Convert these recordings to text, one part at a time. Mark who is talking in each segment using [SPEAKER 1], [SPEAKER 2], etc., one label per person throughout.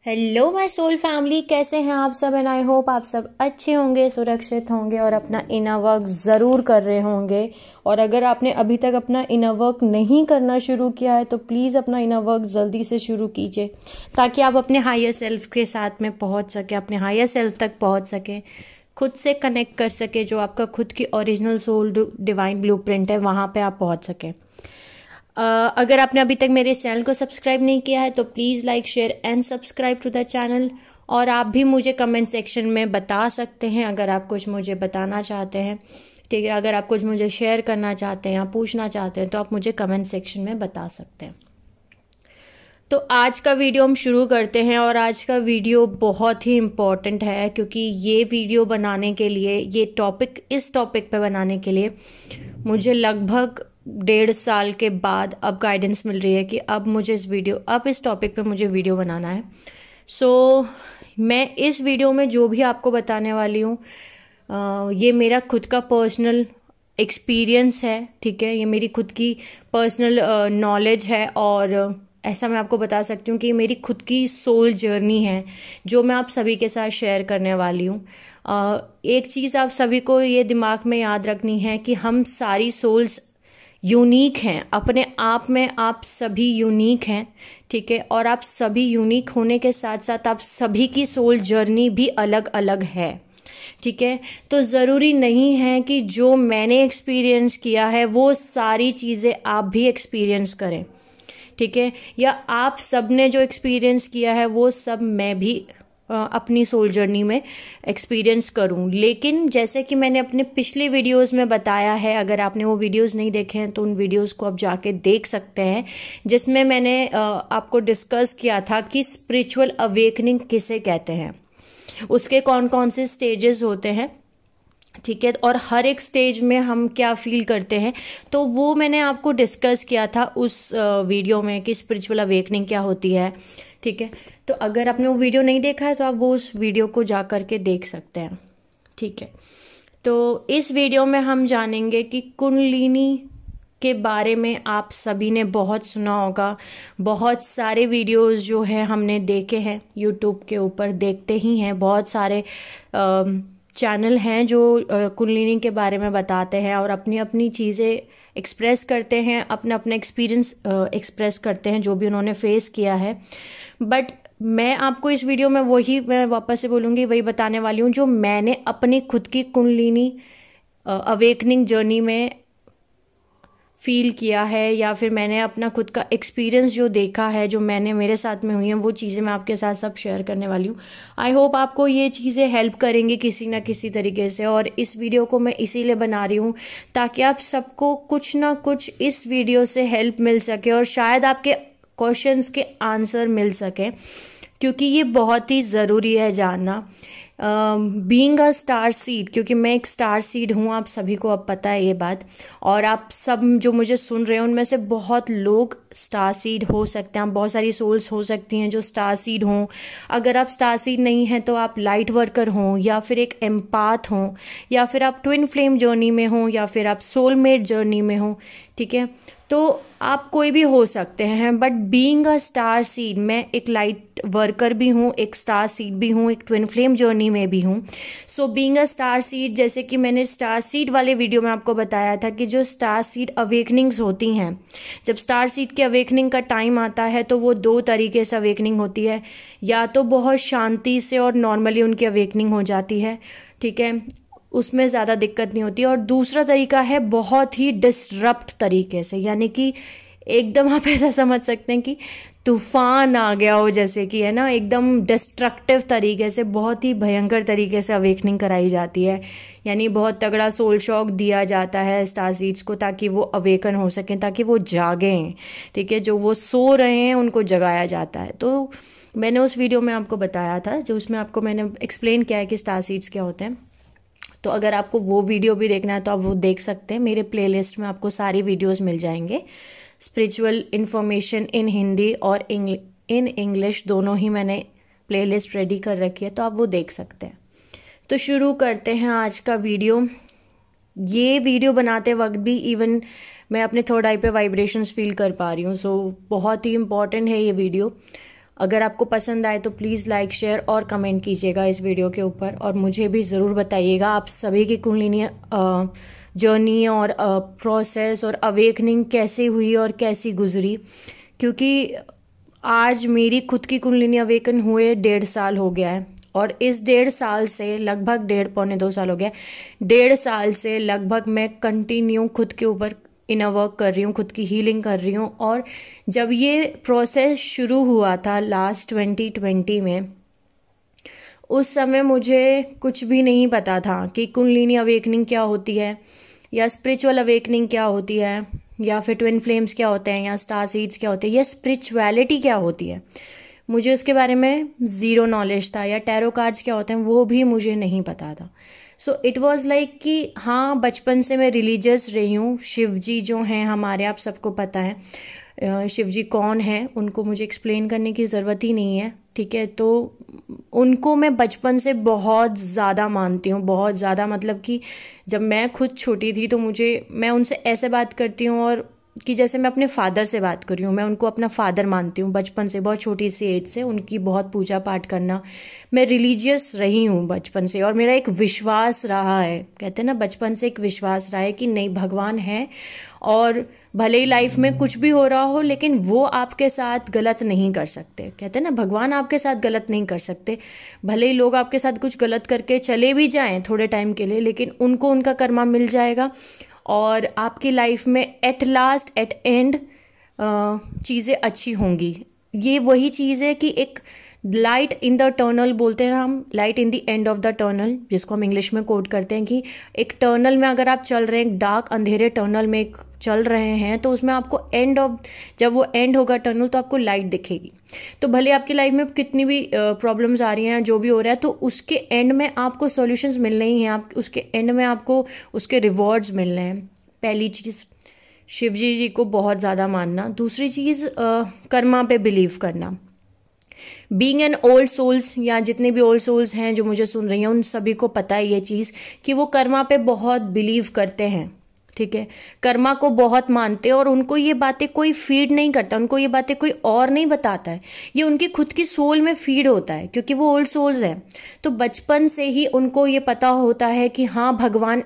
[SPEAKER 1] Hello my soul family, कैसे हैं आप सब। एंड आई होप आप सब अच्छे होंगे, सुरक्षित होंगे और अपना इनर वर्क ज़रूर कर रहे होंगे। और अगर आपने अभी तक अपना इनर वर्क नहीं करना शुरू किया है तो प्लीज़ अपना इनर वर्क जल्दी से शुरू कीजिए, ताकि आप अपने हायर सेल्फ के साथ में पहुंच सके, अपने हायर सेल्फ तक पहुंच सके, खुद से कनेक्ट कर सके। जो आपका खुद की ओरिजिनल सोल डिवाइन ब्लूप्रिंट है, वहाँ पे आप पहुंच सके। अगर आपने अभी तक मेरे इस चैनल को सब्सक्राइब नहीं किया है तो please like share and subscribe to the channel. और आप भी मुझे कमेंट सेक्शन में बता सकते हैं अगर आप कुछ मुझे बताना चाहते हैं, ठीक है। अगर आप कुछ मुझे शेयर करना चाहते हैं या पूछना चाहते हैं तो आप मुझे कमेंट सेक्शन में बता सकते हैं। तो आज का वीडियो हम शुरू करते हैं। और आज का वीडियो बहुत ही इम्पॉर्टेंट है, क्योंकि ये वीडियो बनाने के लिए, ये टॉपिक, इस टॉपिक पे बनाने के लिए मुझे लगभग 1.5 साल के बाद अब गाइडेंस मिल रही है कि अब मुझे इस टॉपिक पे मुझे वीडियो बनाना है। सो मैं इस वीडियो में जो भी आपको बताने वाली हूँ, ये मेरा खुद का पर्सनल एक्सपीरियंस है, ठीक है। ये मेरी खुद की पर्सनल नॉलेज है और ऐसा मैं आपको बता सकती हूँ कि मेरी खुद की सोल जर्नी है जो मैं आप सभी के साथ शेयर करने वाली हूँ। एक चीज़ आप सभी को ये दिमाग में याद रखनी है कि हम सारी सोल्स यूनिक हैं, अपने आप में आप सभी यूनिक हैं, ठीक है। और आप सभी यूनिक होने के साथ साथ आप सभी की सोल जर्नी भी अलग अलग है, ठीक है। तो ज़रूरी नहीं है कि जो मैंने एक्सपीरियंस किया है वो सारी चीज़ें आप भी एक्सपीरियंस करें, ठीक है। या आप सब ने जो एक्सपीरियंस किया है वो सब मैं भी अपनी सोल जर्नी में एक्सपीरियंस करूं। लेकिन जैसे कि मैंने अपने पिछले वीडियोस में बताया है, अगर आपने वो वीडियोस नहीं देखे हैं तो उन वीडियोस को आप जाके देख सकते हैं, जिसमें मैंने आपको डिस्कस किया था कि स्पिरिचुअल अवेकनिंग किसे कहते हैं, उसके कौन कौन से स्टेजेस होते हैं, ठीक है। और हर एक स्टेज में हम क्या फील करते हैं, तो वो मैंने आपको डिस्कस किया था उस वीडियो में कि स्पिरिचुअल अवेकनिंग क्या होती है, ठीक है। तो अगर आपने वो वीडियो नहीं देखा है तो आप वो उस वीडियो को जा कर के देख सकते हैं, ठीक है। तो इस वीडियो में हम जानेंगे कि कुंडलिनी के बारे में आप सभी ने बहुत सुना होगा। बहुत सारे वीडियोस जो है हमने देखे हैं, यूट्यूब के ऊपर देखते ही हैं। बहुत सारे चैनल हैं जो कुंडलिनी के बारे में बताते हैं और अपनी अपनी चीज़ें एक्सप्रेस करते हैं, अपना अपना एक्सपीरियंस एक्सप्रेस करते हैं जो भी उन्होंने फेस किया है। बट मैं आपको इस वीडियो में मैं वापस से बोलूँगी, वही बताने वाली हूँ जो मैंने अपनी खुद की कुंडलिनी अवेकनिंग जर्नी में फील किया है, या फिर मैंने अपना खुद का एक्सपीरियंस जो देखा है, जो मैंने मेरे साथ में हुई हैं, वो चीज़ें मैं आपके साथ सब शेयर करने वाली हूँ। आई होप आपको ये चीज़ें हेल्प करेंगी किसी ना किसी तरीके से। और इस वीडियो को मैं इसीलिए बना रही हूँ ताकि आप सबको कुछ ना कुछ इस वीडियो से हेल्प मिल सके और शायद आपके क्वेश्चंस के आंसर मिल सके, क्योंकि ये बहुत ही ज़रूरी है जानना। बीइंग अ स्टार सीड, क्योंकि मैं एक स्टार सीड हूँ, आप सभी को अब पता है ये बात। और आप सब जो मुझे सुन रहे हैं उनमें से बहुत लोग स्टार सीड हो सकते हैं, बहुत सारी सोल्स हो सकती हैं जो स्टार सीड हों। अगर आप स्टार सीड नहीं हैं तो आप लाइट वर्कर हों, या फिर एक एम्पाथ हों, या फिर आप ट्विन फ्लेम जर्नी में हों, या फिर आप सोलमेट जर्नी में हों, ठीक है। तो आप कोई भी हो सकते हैं। But being a star seed, मैं एक लाइट वर्कर भी हूँ, एक स्टार सीड भी हूँ, एक ट्विन फ्लेम जर्नी में भी हूँ। So being a star seed, जैसे कि मैंने स्टार सीड वाले वीडियो में आपको बताया था कि जो स्टार सीड अवेकनिंग्स होती हैं, जब स्टार सीड के अवेकनिंग का टाइम आता है तो वो 2 तरीके से अवेकनिंग होती है। या तो बहुत शांति से और नॉर्मली उनकी अवेकनिंग हो जाती है, ठीक है, उसमें ज़्यादा दिक्कत नहीं होती। और दूसरा तरीका है बहुत ही डिसरप्ट तरीके से, यानी कि एकदम आप ऐसा समझ सकते हैं कि तूफान आ गया हो, जैसे कि, है ना, एकदम डिस्ट्रक्टिव तरीके से, बहुत ही भयंकर तरीके से अवेकनिंग कराई जाती है। यानी बहुत तगड़ा सोल शॉक दिया जाता है स्टार सीड्स को ताकि वो अवेकन हो सकें, ताकि वो जागें, ठीक है। जो वो सो रहे हैं उनको जगाया जाता है। तो मैंने उस वीडियो में आपको बताया था, जो उसमें आपको मैंने एक्सप्लेन किया है कि स्टार सीड्स क्या होते हैं। तो अगर आपको वो वीडियो भी देखना है तो आप वो देख सकते हैं। मेरे प्लेलिस्ट में आपको सारी वीडियोस मिल जाएंगे, स्पिरिचुअल इन्फॉर्मेशन इन हिंदी और इन इंग्लिश, दोनों ही मैंने प्लेलिस्ट रेडी कर रखी है, तो आप वो देख सकते हैं। तो शुरू करते हैं आज का वीडियो। ये वीडियो बनाते वक्त भी इवन मैं अपने थर्ड आई पे वाइब्रेशंस फील कर पा रही हूँ। सो बहुत ही इम्पॉर्टेंट है ये वीडियो। अगर आपको पसंद आए तो प्लीज़ लाइक, शेयर और कमेंट कीजिएगा इस वीडियो के ऊपर, और मुझे भी ज़रूर बताइएगा आप सभी की कुंडलिनी जर्नी और प्रोसेस और अवेकनिंग कैसे हुई और कैसी गुजरी, क्योंकि आज मेरी खुद की कुंडलिनी अवेकन हुए 1.5 साल हो गया है, और इस 1.5 साल से लगभग 1.5 साल हो गया, 1.5 साल से लगभग मैं कंटिन्यू खुद के ऊपर इनर वर्क कर रही हूँ, खुद की हीलिंग कर रही हूँ। और जब ये प्रोसेस शुरू हुआ था लास्ट 2020 में, उस समय मुझे कुछ भी नहीं पता था कि कुंडलिनी अवेकनिंग क्या होती है, या स्पिरिचुअल अवेकनिंग क्या होती है, या फिर ट्विन फ्लेम्स क्या होते हैं, या स्टार सीड्स क्या होते हैं, या स्पिरिचुअलिटी क्या होती है। मुझे उसके बारे में ज़ीरो नॉलेज था, या टैरो कार्ड्स क्या होते हैं वो भी मुझे नहीं पता था। सो इट वॉज़ लाइक कि हाँ, बचपन से मैं रिलीजियस रही हूँ। शिव जी जो हैं हमारे, आप सबको पता है शिव जी कौन है, उनको मुझे एक्सप्लेन करने की ज़रूरत ही नहीं है, ठीक है। तो उनको मैं बचपन से बहुत ज़्यादा मानती हूँ, बहुत ज़्यादा, मतलब कि जब मैं खुद छोटी थी तो मैं उनसे ऐसे बात करती हूँ और कि जैसे मैं अपने फादर से बात कर रही हूँ। मैं उनको अपना फादर मानती हूँ बचपन से, बहुत छोटी सी एज से उनकी बहुत पूजा पाठ करना। मैं रिलीजियस रही हूँ बचपन से, और मेरा एक विश्वास रहा है, कहते हैं ना बचपन से एक विश्वास रहा है कि नहीं, भगवान है, और भले ही लाइफ में कुछ भी हो रहा हो लेकिन वो आपके साथ गलत नहीं कर सकते। कहते हैं ना भगवान आपके साथ गलत नहीं कर सकते, भले ही लोग आपके साथ कुछ गलत करके चले भी जाएं थोड़े टाइम के लिए, लेकिन उनको उनका कर्मा मिल जाएगा, और आपकी लाइफ में एट लास्ट एट एंड चीज़ें अच्छी होंगी। ये वही चीज़ है कि एक लाइट इन द टनल बोलते हैं हम, light in the end of the tunnel, जिसको हम इंग्लिश में कोट करते हैं कि एक टनल में अगर आप चल रहे हैं, एक डार्क अंधेरे टनल में एक चल रहे हैं, तो उसमें आपको जब वो एंड होगा टनल तो आपको लाइट दिखेगी। तो भले आपकी लाइफ में कितनी भी प्रॉब्लम्स आ रही हैं, जो भी हो रहा है, तो उसके एंड में आपको सॉल्यूशंस मिलने ही हैं, आप उसके एंड में आपको उसके रिवॉर्ड्स मिलने हैं। पहली चीज़ शिव जी को बहुत ज़्यादा मानना। दूसरी चीज़ कर्मा पे बिलीव करना। बीइंग एन ओल्ड सोल्स, या जितने भी ओल्ड सोल्स हैं जो मुझे सुन रही हैं, उन सभी को पता है ये चीज़ कि वो कर्मा पे बहुत बिलीव करते हैं, ठीक है। कर्मा को बहुत मानते हैं, और उनको ये बातें कोई फीड नहीं करता, उनको ये बातें कोई और नहीं बताता है, ये उनकी खुद की सोल में फीड होता है, क्योंकि वो ओल्ड सोल्स हैं। तो बचपन से ही उनको ये पता होता है कि हाँ, भगवान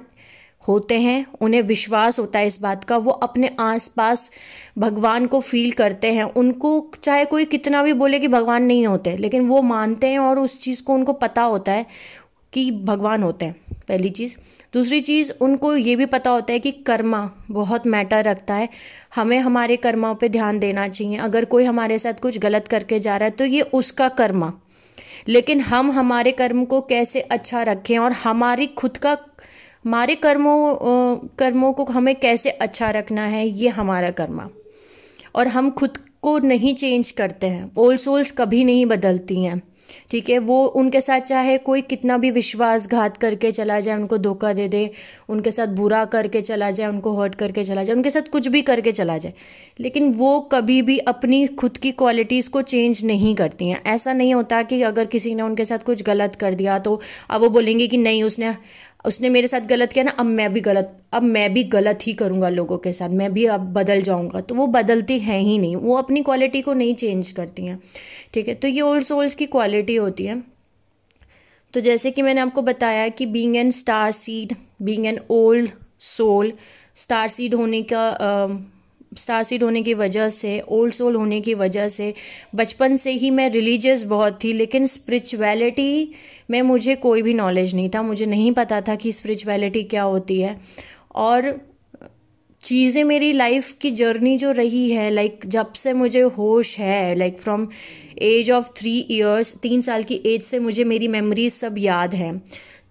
[SPEAKER 1] होते हैं, उन्हें विश्वास होता है इस बात का, वो अपने आसपास भगवान को फील करते हैं। उनको चाहे कोई कितना भी बोले कि भगवान नहीं होते, लेकिन वो मानते हैं, और उस चीज़ को उनको पता होता है कि भगवान होते हैं, पहली चीज़। दूसरी चीज़, उनको ये भी पता होता है कि कर्मा बहुत मैटर रखता है, हमें हमारे कर्माओं पे ध्यान देना चाहिए। अगर कोई हमारे साथ कुछ गलत करके जा रहा है तो ये उसका कर्मा, लेकिन हम हमारे कर्म को कैसे अच्छा रखें, और हमारे कर्मों को हमें कैसे अच्छा रखना है, ये हमारा कर्मा। और हम खुद को नहीं चेंज करते हैं, ओल्ड सोल्स कभी नहीं बदलती हैं, ठीक है। वो उनके साथ चाहे कोई कितना भी विश्वासघात करके चला जाए, उनको धोखा दे दे, उनके साथ बुरा करके चला जाए, उनको हर्ट करके चला जाए, उनके साथ कुछ भी करके चला जाए, लेकिन वो कभी भी अपनी खुद की क्वालिटीज़ को चेंज नहीं करती हैं। ऐसा नहीं होता कि अगर किसी ने उनके साथ कुछ गलत कर दिया तो अब वो बोलेंगे कि नहीं, उसने मेरे साथ गलत किया ना, अब मैं भी गलत ही करूंगा लोगों के साथ, मैं भी अब बदल जाऊंगा। तो वो बदलती हैं ही नहीं, वो अपनी क्वालिटी को नहीं चेंज करती हैं, ठीक है। तो ये ओल्ड सोल्स की क्वालिटी होती है। तो जैसे कि मैंने आपको बताया कि being an star seed, being an old soul, star seed होने की वजह से, ओल्ड सोल होने की वजह से बचपन से ही मैं रिलीजियस बहुत थी, लेकिन स्पिरिचुअलिटी में मुझे कोई भी नॉलेज नहीं था, मुझे नहीं पता था कि स्पिरिचुअलिटी क्या होती है। और चीज़ें, मेरी लाइफ की जर्नी जो रही है, लाइक जब से मुझे होश है, like from age of 3 years, 3 साल की एज से मुझे मेरी मेमोरीज सब याद है।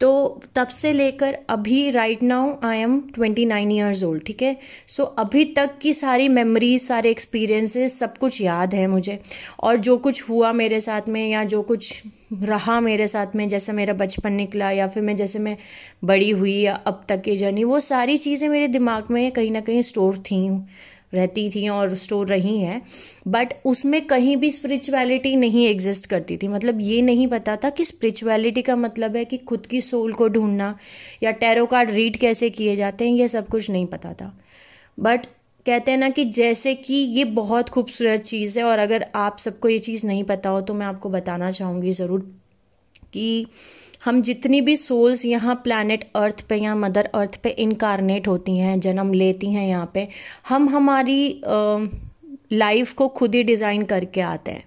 [SPEAKER 1] तो तब से लेकर अभी right now I am 29 years old, ठीक है। सो अभी तक की सारी मेमोरीज, सारे एक्सपीरियंसेस, सब कुछ याद है मुझे। और जो कुछ हुआ मेरे साथ में, या जो कुछ रहा मेरे साथ में, जैसे मेरा बचपन निकला, या फिर जैसे मैं बड़ी हुई, या अब तक की जर्नी, वो सारी चीज़ें मेरे दिमाग में कहीं ना कहीं स्टोर रहती थी और स्टोर रही हैं। बट उसमें कहीं भी स्पिरिचुअलिटी नहीं एग्जिस्ट करती थी। मतलब ये नहीं पता था कि स्पिरिचुअलिटी का मतलब है कि खुद की सोल को ढूंढना, या टैरो कार्ड रीड कैसे किए जाते हैं, ये सब कुछ नहीं पता था। बट कहते हैं ना कि जैसे कि ये बहुत खूबसूरत चीज़ है, और अगर आप सबको ये चीज़ नहीं पता हो तो मैं आपको बताना चाहूँगी ज़रूर कि हम जितनी भी सोल्स यहाँ प्लैनेट अर्थ पे या मदर अर्थ पे इनकारनेट होती हैं, जन्म लेती हैं यहाँ पे, हम हमारी लाइफ को खुद ही डिज़ाइन करके आते हैं।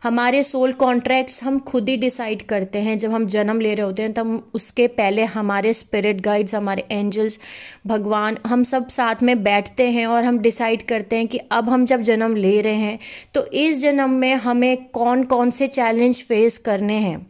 [SPEAKER 1] हमारे सोल कॉन्ट्रैक्ट्स हम खुद ही डिसाइड करते हैं। जब हम जन्म ले रहे होते हैं तब उसके पहले हमारे स्पिरिट गाइड्स, हमारे एंजल्स, भगवान, हम सब साथ में बैठते हैं और हम डिसाइड करते हैं कि अब हम जब जन्म ले रहे हैं तो इस जन्म में हमें कौन कौन से चैलेंज फेस करने हैं,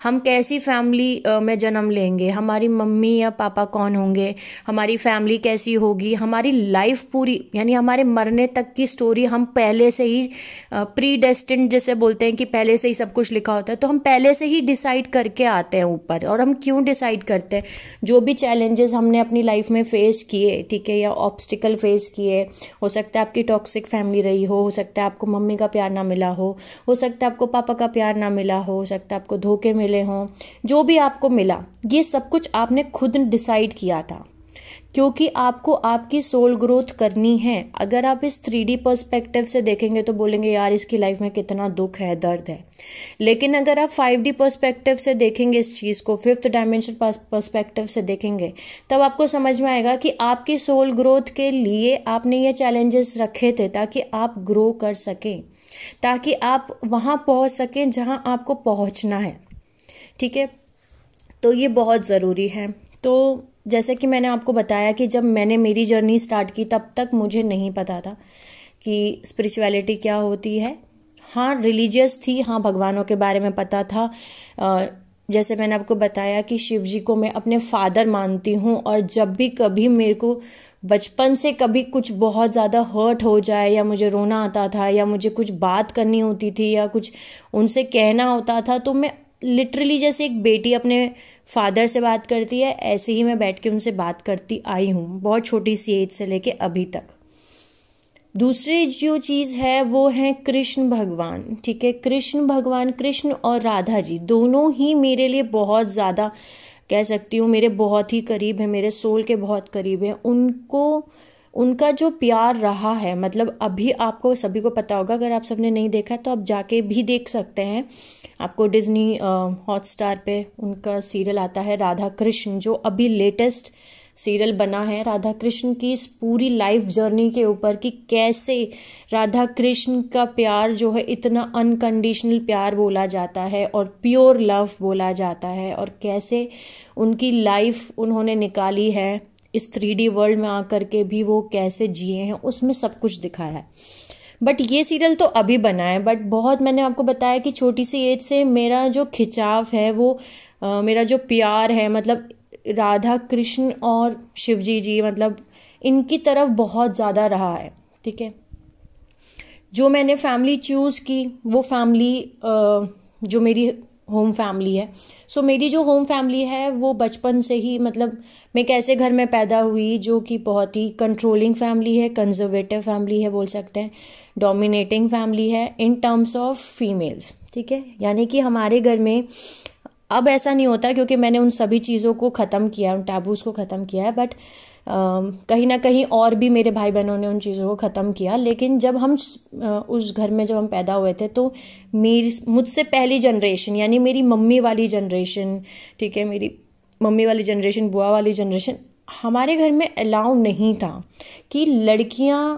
[SPEAKER 1] हम कैसी फैमिली में जन्म लेंगे, हमारी मम्मी या पापा कौन होंगे, हमारी फैमिली कैसी होगी, हमारी लाइफ पूरी यानी हमारे मरने तक की स्टोरी हम पहले से ही प्री डेस्टिन्ड जैसे बोलते हैं कि पहले से ही सब कुछ लिखा होता है, तो हम पहले से ही डिसाइड करके आते हैं ऊपर। और हम क्यों डिसाइड करते हैं? जो भी चैलेंजेस हमने अपनी लाइफ में फेस किए, ठीक है, या ऑब्स्टिकल फेस किए, हो सकता है आपकी टॉक्सिक फैमिली रही हो सकता है आपको मम्मी का प्यार ना मिला हो सकता है आपको पापा का प्यार ना मिला हो सकता है आपको धोखे मिले हों, जो भी आपको मिला, ये सब कुछ आपने खुद डिसाइड किया था, क्योंकि आपको आपकी सोल ग्रोथ करनी है। अगर आप इस 3D पर्सपेक्टिव से देखेंगे तो बोलेंगे यार इसकी लाइफ में कितना दुख है, दर्द है। लेकिन अगर आप 5D पर्सपेक्टिव से देखेंगे इस चीज़ को, 5th डायमेंशन पर्सपेक्टिव से देखेंगे, तब आपको समझ में आएगा कि आपकी सोल ग्रोथ के लिए आपने ये चैलेंजेस रखे थे ताकि आप ग्रो कर सकें, ताकि आप वहाँ पहुँच सकें जहाँ आपको पहुँचना है, ठीक है। तो ये बहुत ज़रूरी है। तो जैसे कि मैंने आपको बताया कि जब मैंने मेरी जर्नी स्टार्ट की तब तक मुझे नहीं पता था कि स्पिरिचुअलिटी क्या होती है। हाँ, रिलीजियस थी, हाँ, भगवानों के बारे में पता था। जैसे मैंने आपको बताया कि शिव जी को मैं अपने फादर मानती हूँ, और जब भी कभी मेरे को बचपन से कभी कुछ बहुत ज़्यादा हर्ट हो जाए या मुझे रोना आता था या मुझे कुछ बात करनी होती थी या कुछ उनसे कहना होता था, तो मैं लिटरली जैसे एक बेटी अपने फादर से बात करती है ऐसे ही मैं बैठ के उनसे बात करती आई हूँ, बहुत छोटी सी एज से लेके अभी तक। दूसरी जो चीज़ है वो है कृष्ण भगवान, ठीक है। कृष्ण भगवान, कृष्ण और राधा जी दोनों ही मेरे लिए बहुत ज़्यादा, कह सकती हूँ, मेरे बहुत ही करीब है, मेरे सोल के बहुत करीब है। उनका जो प्यार रहा है, मतलब अभी आपको सभी को पता होगा, अगर आप सबने नहीं देखा तो आप जाके भी देख सकते हैं। आपको डिज्नी हॉटस्टार पे उनका सीरियल आता है राधा कृष्ण, जो अभी लेटेस्ट सीरियल बना है राधा कृष्ण की इस पूरी लाइफ जर्नी के ऊपर, कि कैसे राधा कृष्ण का प्यार जो है इतना अनकंडीशनल प्यार बोला जाता है और प्योर लव बोला जाता है, और कैसे उनकी लाइफ उन्होंने निकाली है इस 3D वर्ल्ड में आकर के भी वो कैसे जिए हैं, उसमें सब कुछ दिखाया है। बट ये सीरियल तो अभी बना है, बट बहुत, मैंने आपको बताया कि छोटी सी एज से मेरा जो खिंचाव है वो मेरा जो प्यार है, मतलब राधा कृष्ण और शिवजी जी, मतलब इनकी तरफ बहुत ज़्यादा रहा है, ठीक है। जो मैंने फैमिली चूज़ की वो फैमिली जो मेरी होम फैमिली है, सो मेरी जो होम फैमिली है वो बचपन से ही, मतलब मैं कैसे घर में पैदा हुई, जो कि बहुत ही कंट्रोलिंग फैमिली है, कंजर्वेटिव फैमिली है बोल सकते हैं, डोमिनेटिंग फैमिली है इन टर्म्स ऑफ फीमेल्स, ठीक है। यानी कि हमारे घर में अब ऐसा नहीं होता, क्योंकि मैंने उन सभी चीज़ों को ख़त्म किया, उन टैबूज़ को ख़त्म किया है, बट कहीं ना कहीं और भी मेरे भाई बहनों ने उन चीज़ों को ख़त्म किया। लेकिन जब हम उस घर में जब हम पैदा हुए थे तो मुझसे पहली जनरेशन, यानी मेरी मम्मी वाली जनरेशन, ठीक है, मेरी मम्मी वाली जनरेशन, बुआ वाली जनरेशन, हमारे घर में अलाउ नहीं था कि लड़कियां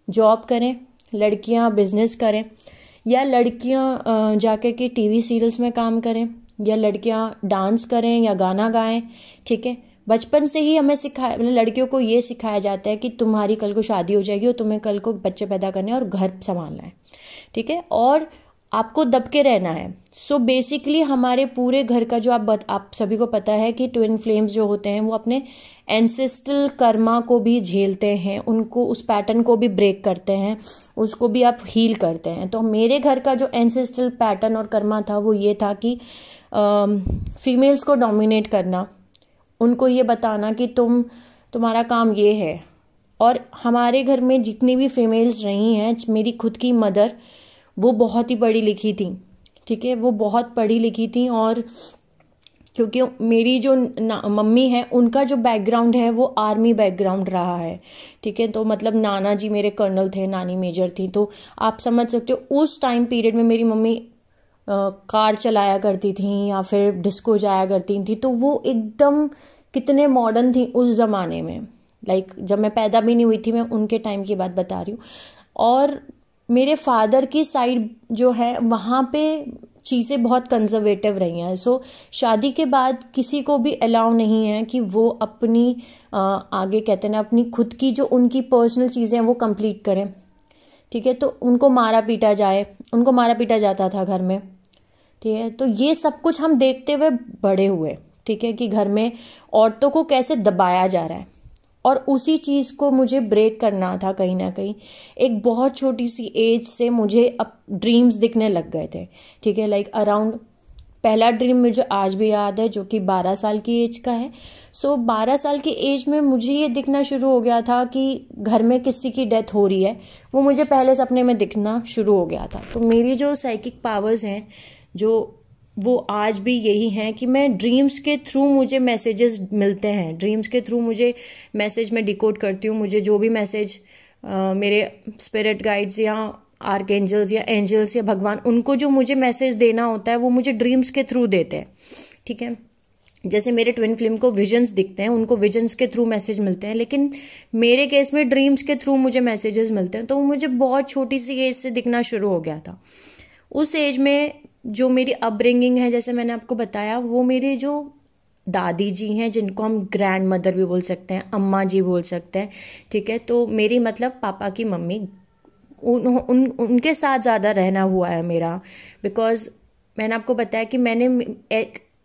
[SPEAKER 1] जॉब करें, लड़कियां बिजनेस करें, या लड़कियां जाकर के टीवी सीरियल्स में काम करें, या लड़कियां डांस करें या गाना गाएं, ठीक है। बचपन से ही हमें सिखाया, मतलब लड़कियों को ये सिखाया जाता है कि तुम्हारी कल को शादी हो जाएगी और तुम्हें कल को बच्चे पैदा करने और घर संभालना है, ठीक है, और आपको दब के रहना है। सो बेसिकली हमारे पूरे घर का जो आप सभी को पता है कि ट्विन फ्लेम्स जो होते हैं वो अपने एंसेस्ट्रल कर्मा को भी झेलते हैं, उनको उस पैटर्न को भी ब्रेक करते हैं, उसको भी आप हील करते हैं। तो मेरे घर का जो एंसेस्ट्रल पैटर्न और कर्मा था वो ये था कि फीमेल्स को डोमिनेट करना, उनको ये बताना कि तुम्हारा काम ये है। और हमारे घर में जितनी भी फीमेल्स रही हैं, मेरी खुद की मदर वो बहुत ही पढ़ी लिखी थी, ठीक है, वो बहुत पढ़ी लिखी थी, और क्योंकि मेरी जो मम्मी है उनका जो बैकग्राउंड है वो आर्मी बैकग्राउंड रहा है, ठीक है। तो मतलब नाना जी मेरे कर्नल थे, नानी मेजर थी। तो आप समझ सकते हो उस टाइम पीरियड में मेरी मम्मी कार चलाया करती थी या फिर डिस्को जाया करती थी। तो वो एकदम कितने मॉडर्न थी उस ज़माने में, लाइक जब मैं पैदा भी नहीं हुई थी, मैं उनके टाइम की बात बता रही हूँ। और मेरे फादर की साइड जो है वहाँ पे चीज़ें बहुत कंजर्वेटिव रही हैं। सो शादी के बाद किसी को भी अलाउ नहीं है कि वो अपनी आगे कहते हैं ना अपनी खुद की जो उनकी पर्सनल चीज़ें हैं वो कंप्लीट करें, ठीक है। तो उनको मारा पीटा जाए, उनको मारा पीटा जाता था घर में, ठीक है। तो ये सब कुछ हम देखते हुए बड़े हुए, ठीक है, कि घर में औरतों को कैसे दबाया जा रहा है। और उसी चीज़ को मुझे ब्रेक करना था कहीं ना कहीं। एक बहुत छोटी सी एज से मुझे अब ड्रीम्स दिखने लग गए थे, ठीक है। लाइक अराउंड पहला ड्रीम मुझे आज भी याद है जो कि 12 साल की एज का है। सो 12 साल की एज में मुझे ये दिखना शुरू हो गया था कि घर में किसी की डेथ हो रही है, वो मुझे पहले सपने में दिखना शुरू हो गया था। तो मेरी जो साइकिक पावर्स हैं जो वो आज भी यही हैं कि मैं ड्रीम्स के थ्रू मुझे मैसेजेस मिलते हैं, ड्रीम्स के थ्रू मुझे मैसेज मैं डिकोड करती हूँ। मुझे जो भी मैसेज मेरे स्पिरिट गाइड्स या आर्कएंजल्स या एंजल्स या भगवान, उनको जो मुझे मैसेज देना होता है वो मुझे ड्रीम्स के थ्रू देते हैं, ठीक है। जैसे मेरे ट्विन फ्लेम को विजन्स दिखते हैं, उनको विजन्स के थ्रू मैसेज मिलते हैं, लेकिन मेरे केस में ड्रीम्स के थ्रू मुझे मैसेजेस मिलते हैं। तो वो मुझे बहुत छोटी सी एज से दिखना शुरू हो गया था। उस एज में जो मेरी अपब्रिंगिंग है, जैसे मैंने आपको बताया, वो मेरे जो दादी जी हैं जिनको हम ग्रैंड मदर भी बोल सकते हैं, अम्मा जी बोल सकते हैं, ठीक है। तो मेरी मतलब पापा की मम्मी, उनके साथ ज़्यादा रहना हुआ है मेरा। बिकॉज मैंने आपको बताया कि मैंने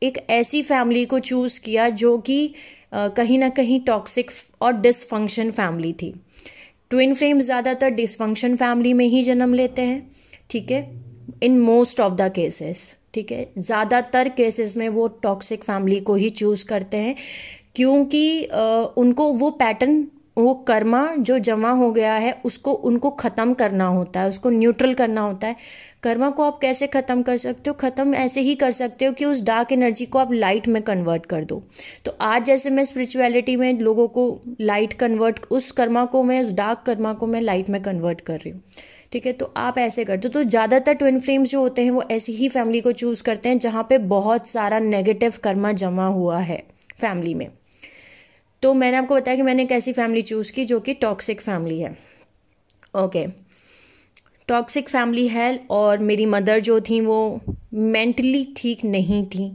[SPEAKER 1] एक ऐसी फैमिली को चूज़ किया जो कि कहीं ना कहीं टॉक्सिक और डिसफंक्शन फैमिली थी। ट्विन फ्लेम्स ज़्यादातर डिसफंक्शन फैमिली में ही जन्म लेते हैं, ठीक है, in most of the cases, ठीक है। ज़्यादातर केसेस में वो टॉक्सिक फैमिली को ही चूज़ करते हैं, क्योंकि उनको वो पैटर्न, वो कर्मा जो जमा हो गया है उसको उनको ख़त्म करना होता है, उसको न्यूट्रल करना होता है। कर्मा को आप कैसे ख़त्म कर सकते हो? ख़त्म ऐसे ही कर सकते हो कि उस डार्क एनर्जी को आप लाइट में कन्वर्ट कर दो। तो आज जैसे मैं स्पिरिचुअलिटी में लोगों को लाइट कन्वर्ट, उस कर्मा को मैं, उस डार्क कर्मा को मैं लाइट में कन्वर्ट कर रही हूँ, ठीक है। तो आप ऐसे करते हो। तो ज़्यादातर ट्विन फ्लेम्स जो होते हैं वो ऐसी ही फैमिली को चूज़ करते हैं जहाँ पे बहुत सारा नेगेटिव कर्मा जमा हुआ है फैमिली में। तो मैंने आपको बताया कि मैंने एक ऐसी फैमिली चूज़ की जो कि टॉक्सिक फैमिली है, ओके। टॉक्सिक फैमिली है और मेरी मदर जो थी वो मेंटली ठीक नहीं थी।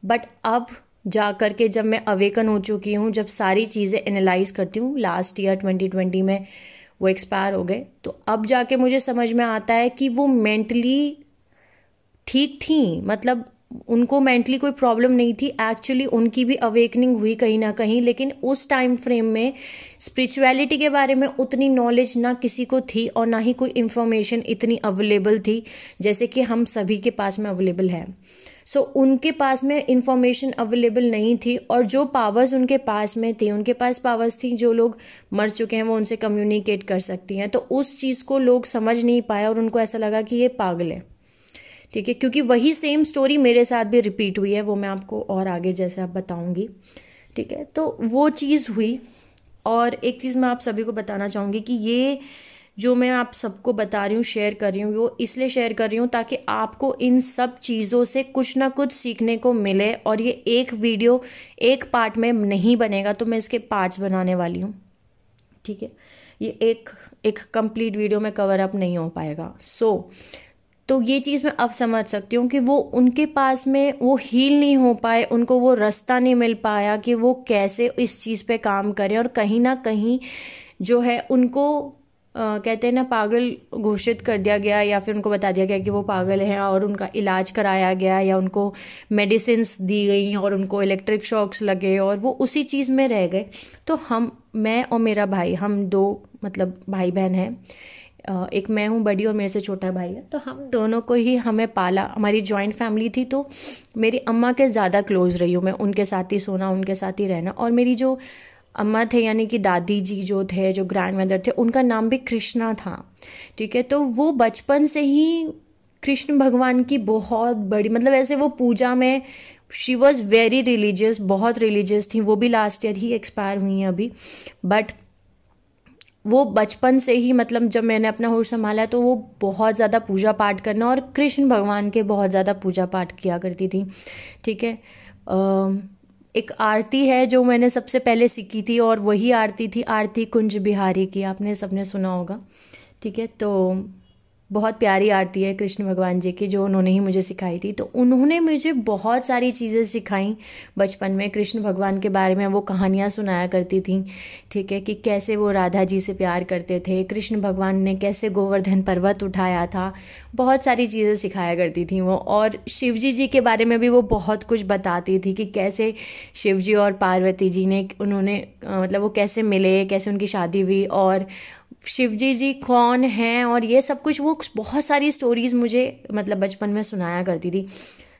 [SPEAKER 1] बट अब जा कर के जब मैं अवेकन हो चुकी हूँ, जब सारी चीज़ें एनालाइज करती हूँ, लास्ट ईयर 2020 में वो एक्सपायर हो गए, तो अब जाके मुझे समझ में आता है कि वो मेंटली ठीक थी। मतलब उनको मेंटली कोई प्रॉब्लम नहीं थी, एक्चुअली उनकी भी अवेकनिंग हुई कहीं ना कहीं। लेकिन उस टाइम फ्रेम में स्पिरिचुअलिटी के बारे में उतनी नॉलेज ना किसी को थी और ना ही कोई इन्फॉर्मेशन इतनी अवेलेबल थी जैसे कि हम सभी के पास में अवेलेबल है। सो उनके पास में इंफॉर्मेशन अवेलेबल नहीं थी, और जो पावर्स उनके पास में थी, उनके पास पावर्स थी जो लोग मर चुके हैं वो उनसे कम्युनिकेट कर सकती हैं। तो उस चीज़ को लोग समझ नहीं पाए और उनको ऐसा लगा कि ये पागल है, ठीक है। क्योंकि वही सेम स्टोरी मेरे साथ भी रिपीट हुई है, वो मैं आपको और आगे जैसे आप बताऊंगी, ठीक है। तो वो चीज़ हुई। और एक चीज़ मैं आप सभी को बताना चाहूँगी कि ये जो मैं आप सबको बता रही हूँ, शेयर कर रही हूँ, वो इसलिए शेयर कर रही हूँ ताकि आपको इन सब चीज़ों से कुछ ना कुछ सीखने को मिले। और ये एक वीडियो एक पार्ट में नहीं बनेगा, तो मैं इसके पार्ट्स बनाने वाली हूँ, ठीक है। ये एक कंप्लीट वीडियो में कवर अप नहीं हो पाएगा। तो ये चीज़ मैं अब समझ सकती हूँ कि वो उनके पास में वो हील नहीं हो पाए, उनको वो रास्ता नहीं मिल पाया कि वो कैसे इस चीज़ पे काम करें। और कहीं ना कहीं जो है उनको कहते हैं ना पागल घोषित कर दिया गया, या फिर उनको बता दिया गया कि वो पागल हैं और उनका इलाज कराया गया, या उनको मेडिसिन्स दी गई और उनको इलेक्ट्रिक शॉक्स लगे और वो उसी चीज़ में रह गए। तो मैं और मेरा भाई, हम दो मतलब भाई बहन हैं, एक मैं हूँ बड़ी और मेरे से छोटा भाई है। तो हम दोनों को ही हमें पाला, हमारी जॉइंट फैमिली थी। तो मेरी अम्मा के ज़्यादा क्लोज रही हूँ मैं, उनके साथ ही सोना, उनके साथ ही रहना। और मेरी जो अम्मा थे यानी कि दादी जी जो थे, जो ग्रैंड मदर थे, उनका नाम भी कृष्णा था, ठीक है। तो वो बचपन से ही कृष्ण भगवान की बहुत बड़ी, मतलब ऐसे वो पूजा में शी वॉज वेरी रिलीजियस, बहुत रिलीजियस थी। वो भी लास्ट ईयर ही एक्सपायर हुई हैं अभी। बट वो बचपन से ही, मतलब जब मैंने अपना होश संभाला तो वो बहुत ज़्यादा पूजा पाठ करना और कृष्ण भगवान के बहुत ज़्यादा पूजा पाठ किया करती थी। ठीक है, एक आरती है जो मैंने सबसे पहले सीखी थी और वही आरती थी आरती कुंज बिहारी की, आपने सबने सुना होगा। ठीक है, तो बहुत प्यारी आरती है कृष्ण भगवान जी की, जो उन्होंने ही मुझे सिखाई थी। तो उन्होंने मुझे बहुत सारी चीज़ें सिखाई बचपन में। कृष्ण भगवान के बारे में वो कहानियाँ सुनाया करती थी। ठीक है, कि कैसे वो राधा जी से प्यार करते थे, कृष्ण भगवान ने कैसे गोवर्धन पर्वत उठाया था, बहुत सारी चीज़ें सिखाया करती थी वो। और शिवजी जी के बारे में भी वो बहुत कुछ बताती थी कि कैसे शिवजी और पार्वती जी ने उन्होंने मतलब वो कैसे मिले, कैसे उनकी शादी हुई और शिवजी जी कौन हैं, और ये सब कुछ वो बहुत सारी स्टोरीज मुझे मतलब बचपन में सुनाया करती थी।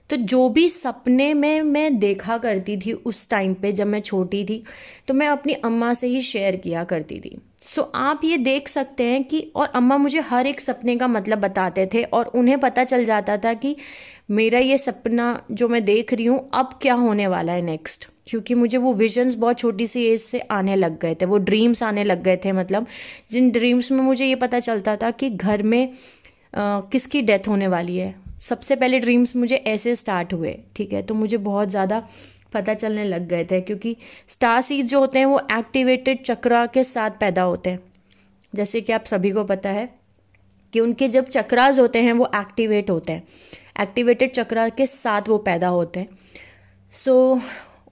[SPEAKER 1] तो जो भी सपने में मैं देखा करती थी उस टाइम पे जब मैं छोटी थी, तो मैं अपनी अम्मा से ही शेयर किया करती थी। सो आप ये देख सकते हैं कि, और अम्मा मुझे हर एक सपने का मतलब बताते थे और उन्हें पता चल जाता था कि मेरा ये सपना जो मैं देख रही हूँ अब क्या होने वाला है नेक्स्ट, क्योंकि मुझे वो विजन्स बहुत छोटी सी एज से आने लग गए थे, वो ड्रीम्स आने लग गए थे। मतलब जिन ड्रीम्स में मुझे ये पता चलता था कि घर में किसकी डेथ होने वाली है। सबसे पहले ड्रीम्स मुझे ऐसे स्टार्ट हुए। ठीक है, तो मुझे बहुत ज़्यादा पता चलने लग गए थे, क्योंकि स्टार सीड्स जो होते हैं वो एक्टिवेटेड चक्रा के साथ पैदा होते हैं। जैसे कि आप सभी को पता है कि उनके जब चक्रास होते हैं वो एक्टिवेट होते हैं, एक्टिवेटेड चक्रा के साथ वो पैदा होते हैं। सो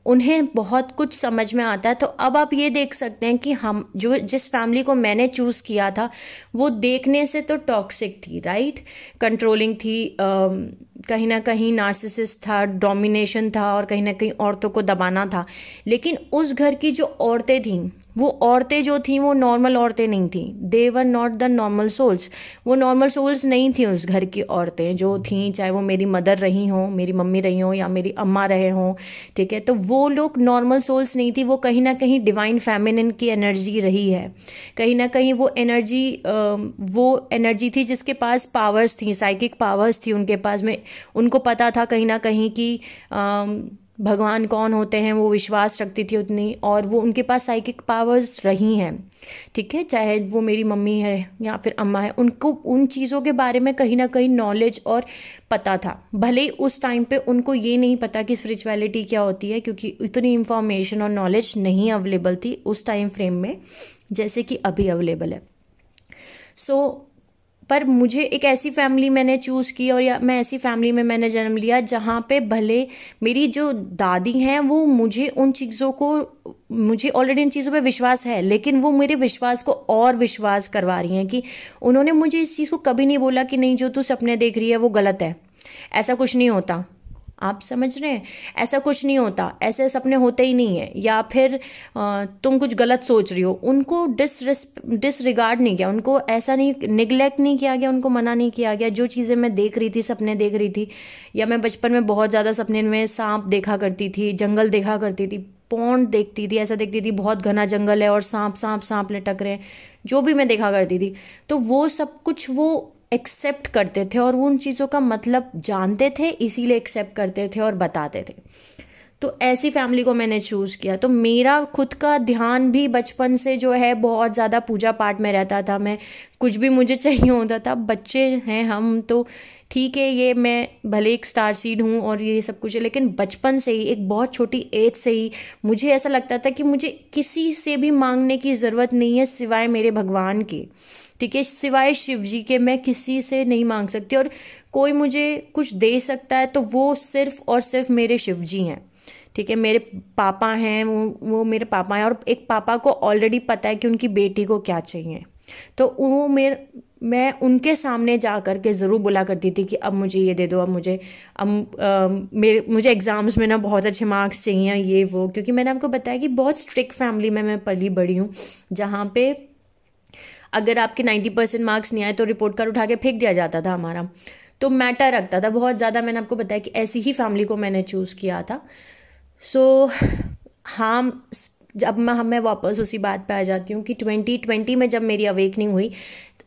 [SPEAKER 1] उन्हें बहुत कुछ समझ में आता है। तो अब आप ये देख सकते हैं कि हम जो जिस फैमिली को मैंने चूज़ किया था वो देखने से तो टॉक्सिक थी, राइट, कंट्रोलिंग थी, कहीं ना कहीं नार्सिसिस्ट था, डोमिनेशन था और कहीं ना कहीं औरतों को दबाना था। लेकिन उस घर की जो औरतें थीं, वो औरतें जो थीं वो नॉर्मल औरतें नहीं थीं। They were not the normal souls. वो नॉर्मल सोल्स नहीं थी उस घर की औरतें जो थीं, चाहे वो मेरी मदर रही हों, मेरी मम्मी रही हों या मेरी अम्मा रहे हों। ठीक है, तो वो लोग नॉर्मल सोल्स नहीं थी। वो कहीं ना कहीं डिवाइन फेमिनिन की एनर्जी रही है, कहीं ना कहीं वो एनर्जी थी जिसके पास पावर्स थी, साइकिक पावर्स थी उनके पास में। उनको पता था कहीं ना कहीं कि भगवान कौन होते हैं, वो विश्वास रखती थी उतनी, और वो उनके पास साइकिक पावर्स रही हैं। ठीक है, चाहे वो मेरी मम्मी है या फिर अम्मा है, उनको उन चीज़ों के बारे में कहीं ना कहीं नॉलेज और पता था। भले ही उस टाइम पे उनको ये नहीं पता कि स्पिरिचुअलिटी क्या होती है, क्योंकि इतनी इंफॉर्मेशन और नॉलेज नहीं अवेलेबल थी उस टाइम फ्रेम में जैसे कि अभी अवेलेबल है। पर मुझे एक ऐसी फैमिली मैंने चूज़ की और या मैं ऐसी फैमिली में मैंने जन्म लिया जहाँ पे भले मेरी जो दादी हैं वो मुझे ऑलरेडी इन चीज़ों पे विश्वास है, लेकिन वो मेरे विश्वास को और विश्वास करवा रही हैं। कि उन्होंने मुझे इस चीज़ को कभी नहीं बोला कि नहीं जो तू सपने देख रही है वो गलत है, ऐसा कुछ नहीं होता। आप समझ रहे हैं, ऐसा कुछ नहीं होता, ऐसे सपने होते ही नहीं है, या फिर तुम कुछ गलत सोच रही हो। उनको डिसरिगार्ड नहीं किया, उनको ऐसा नहीं निगलेक्ट नहीं किया गया, उनको मना नहीं किया गया। जो चीज़ें मैं देख रही थी, सपने देख रही थी, या मैं बचपन में बहुत ज़्यादा सपने में सांप देखा करती थी, जंगल देखा करती थी, पौंड देखती थी, ऐसा देखती थी बहुत घना जंगल है और सांप सांप सांप लटक रहे हैं, जो भी मैं देखा करती थी, तो वो सब कुछ वो एक्सेप्ट करते थे और उन चीज़ों का मतलब जानते थे, इसीलिए एक्सेप्ट करते थे और बताते थे। तो ऐसी फैमिली को मैंने चूज़ किया। तो मेरा खुद का ध्यान भी बचपन से जो है बहुत ज़्यादा पूजा पाठ में रहता था। मैं कुछ भी मुझे चाहिए होता था, बच्चे हैं हम तो ठीक है, ये मैं भले एक स्टार सीड हूँ और ये सब कुछ है, लेकिन बचपन से ही एक बहुत छोटी एज से ही मुझे ऐसा लगता था कि मुझे किसी से भी मांगने की ज़रूरत नहीं है सिवाय मेरे भगवान के। ठीक है, सिवाय शिव जी के मैं किसी से नहीं मांग सकती, और कोई मुझे कुछ दे सकता है तो वो सिर्फ और सिर्फ मेरे शिव जी हैं। ठीक है, मेरे पापा हैं, वो मेरे पापा हैं, और एक पापा को ऑलरेडी पता है कि उनकी बेटी को क्या चाहिए। तो वो मैं उनके सामने जा कर के ज़रूर बोला करती थी कि अब मुझे ये दे दो, मुझे एग्ज़ाम्स में ना बहुत अच्छे मार्क्स चाहिए, ये वो। क्योंकि मैंने आपको बताया कि बहुत स्ट्रिक्ट फैमिली में मैं पली बड़ी हूँ, जहाँ पे अगर आपके 90% मार्क्स नहीं आए तो रिपोर्ट कार्ड उठा के फेंक दिया जाता था हमारा। तो मैटर रखता था बहुत ज़्यादा। मैंने आपको बताया कि ऐसी ही फैमिली को मैंने चूज़ किया था। हाँ, जब मैं वापस उसी बात पे आ जाती हूँ कि 2020 में जब मेरी अवेकनिंग हुई,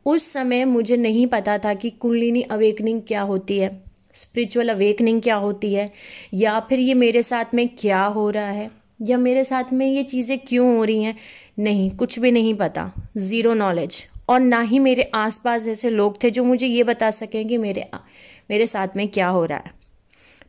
[SPEAKER 1] उस समय मुझे नहीं पता था कि कुंडलिनी अवेकनिंग क्या होती है। स्पिरिचुअल अवेकनिंग क्या होती है, या फिर ये मेरे साथ में क्या हो रहा है, या मेरे साथ में ये चीज़ें क्यों हो रही हैं, नहीं, कुछ भी नहीं पता, ज़ीरो नॉलेज। और ना ही मेरे आसपास ऐसे लोग थे जो मुझे ये बता सकें कि मेरे साथ में क्या हो रहा है।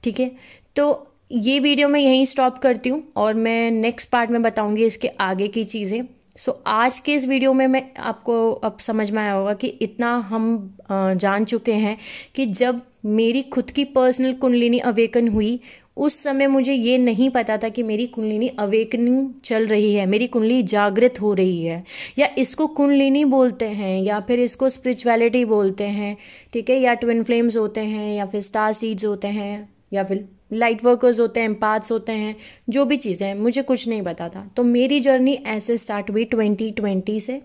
[SPEAKER 1] ठीक है, तो ये वीडियो मैं यहीं स्टॉप करती हूँ और मैं नेक्स्ट पार्ट में बताऊँगी इसके आगे की चीज़ें। सो आज के इस वीडियो में मैं आपको अब समझ में आया होगा कि इतना हम जान चुके हैं कि जब मेरी खुद की पर्सनल कुंडलिनी अवेकन हुई, उस समय मुझे ये नहीं पता था कि मेरी कुंडलिनी अवेकनिंग चल रही है, मेरी कुंडली जागृत हो रही है, या इसको कुंडलिनी बोलते हैं, या फिर इसको स्पिरिचुअलिटी बोलते हैं। ठीक है, या ट्विन फ्लेम्स होते हैं, या फिर स्टार सीड्स होते हैं, या फिर लाइट वर्कर्स होते हैं, एम्पाथ्स होते हैं, जो भी चीज़ें हैं, मुझे कुछ नहीं पता था। तो मेरी जर्नी ऐसे स्टार्ट हुई 2020 से।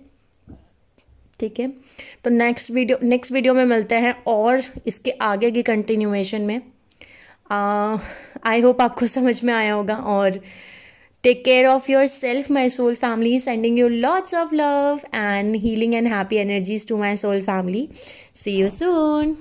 [SPEAKER 1] ठीक है, तो नेक्स्ट वीडियो में मिलते हैं और इसके आगे की कंटिन्यूएशन में। आई होप आपको समझ में आया होगा। और take care of yourself my soul family, sending you lots of love and healing and happy energies to my soul family. See you soon.